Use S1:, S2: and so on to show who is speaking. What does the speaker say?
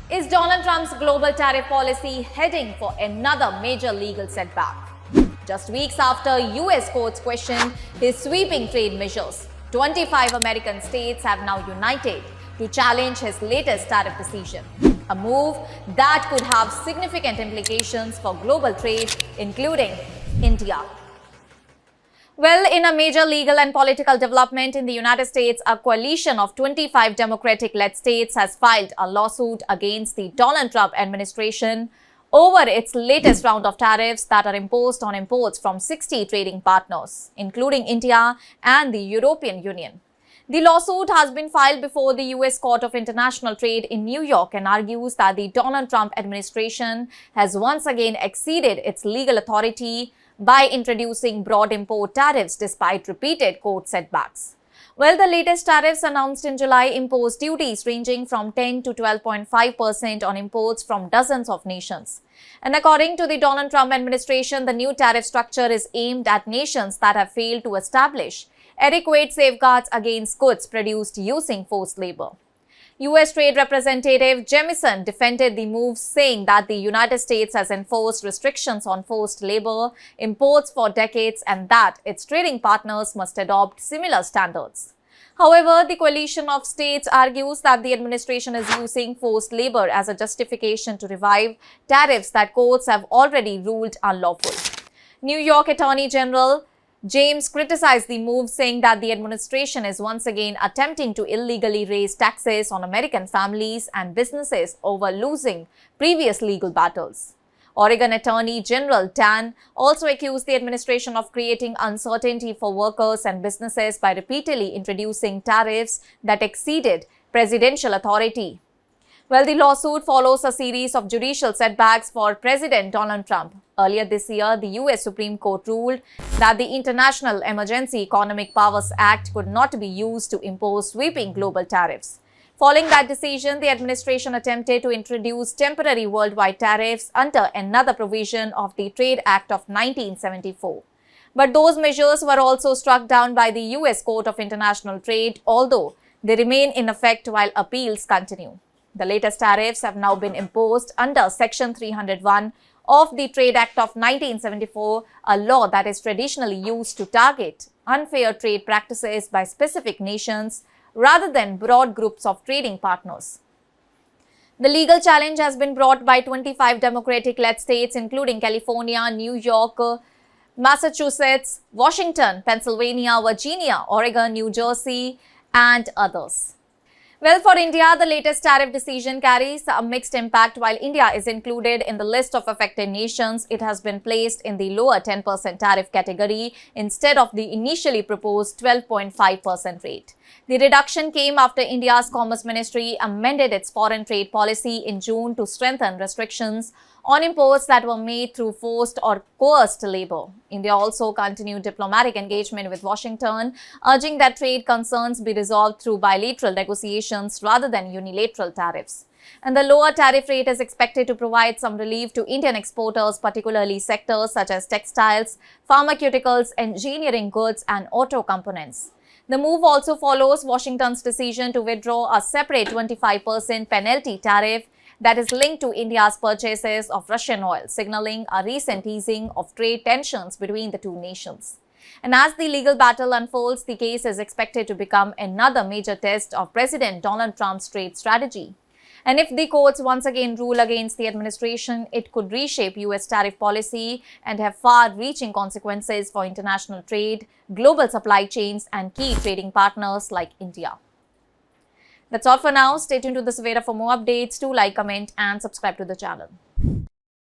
S1: Is Donald Trump's global tariff policy heading for another major legal setback? Just weeks after US courts questioned his sweeping trade measures, 25 American states have now united to challenge his latest tariff decision, a move that could have significant implications for global trade, including India. Well, in a major legal and political development in the United States, a coalition of 25 Democratic-led states has filed a lawsuit against the Donald Trump administration over its latest round of tariffs that are imposed on imports from 60 trading partners, including India and the European Union. The lawsuit has been filed before the U.S. Court of International Trade in New York and argues that the Donald Trump administration has once again exceeded its legal authority by introducing broad import tariffs despite repeated court setbacks. Well, the latest tariffs announced in July imposed duties ranging from 10 to 12.5% on imports from dozens of nations. And according to the Donald Trump administration, the new tariff structure is aimed at nations that have failed to establish adequate safeguards against goods produced using forced labor. U.S. Trade Representative Jamieson defended the move, saying that the United States has enforced restrictions on forced labor imports for decades and that its trading partners must adopt similar standards. However, the coalition of states argues that the administration is using forced labor as a justification to revive tariffs that courts have already ruled unlawful. New York Attorney General James criticized the move, saying that the administration is once again attempting to illegally raise taxes on American families and businesses over losing previous legal battles. Oregon Attorney General Dan also accused the administration of creating uncertainty for workers and businesses by repeatedly introducing tariffs that exceeded presidential authority. Well, the lawsuit follows a series of judicial setbacks for President Donald Trump. Earlier this year, the U.S. Supreme Court ruled that the International Emergency Economic Powers Act could not be used to impose sweeping global tariffs. Following that decision, the administration attempted to introduce temporary worldwide tariffs under another provision of the Trade Act of 1974. But those measures were also struck down by the U.S. Court of International Trade, although they remain in effect while appeals continue. The latest tariffs have now been imposed under Section 301 of the Trade Act of 1974, a law that is traditionally used to target unfair trade practices by specific nations rather than broad groups of trading partners. The legal challenge has been brought by 25 Democratic-led states, including California, New York, Massachusetts, Washington, Pennsylvania, Virginia, Oregon, New Jersey, and others. Well, for India, the latest tariff decision carries a mixed impact. While India is included in the list of affected nations, it has been placed in the lower 10% tariff category instead of the initially proposed 12.5% rate. The reduction came after India's Commerce Ministry amended its foreign trade policy in June to strengthen restrictions on imports that were made through forced or coerced labor. India also continued diplomatic engagement with Washington, urging that trade concerns be resolved through bilateral negotiations rather than unilateral tariffs. And the lower tariff rate is expected to provide some relief to Indian exporters, particularly sectors such as textiles, pharmaceuticals, engineering goods, and auto components. The move also follows Washington's decision to withdraw a separate 25% penalty tariff that is linked to India's purchases of Russian oil, signaling a recent easing of trade tensions between the two nations. And as the legal battle unfolds, the case is expected to become another major test of President Donald Trump's trade strategy. And if the courts once again rule against the administration, it could reshape U.S. tariff policy and have far-reaching consequences for international trade, global supply chains, and key trading partners like India. That's all for now. Stay tuned to the Savera for more updates. Do like, comment, and subscribe to the channel.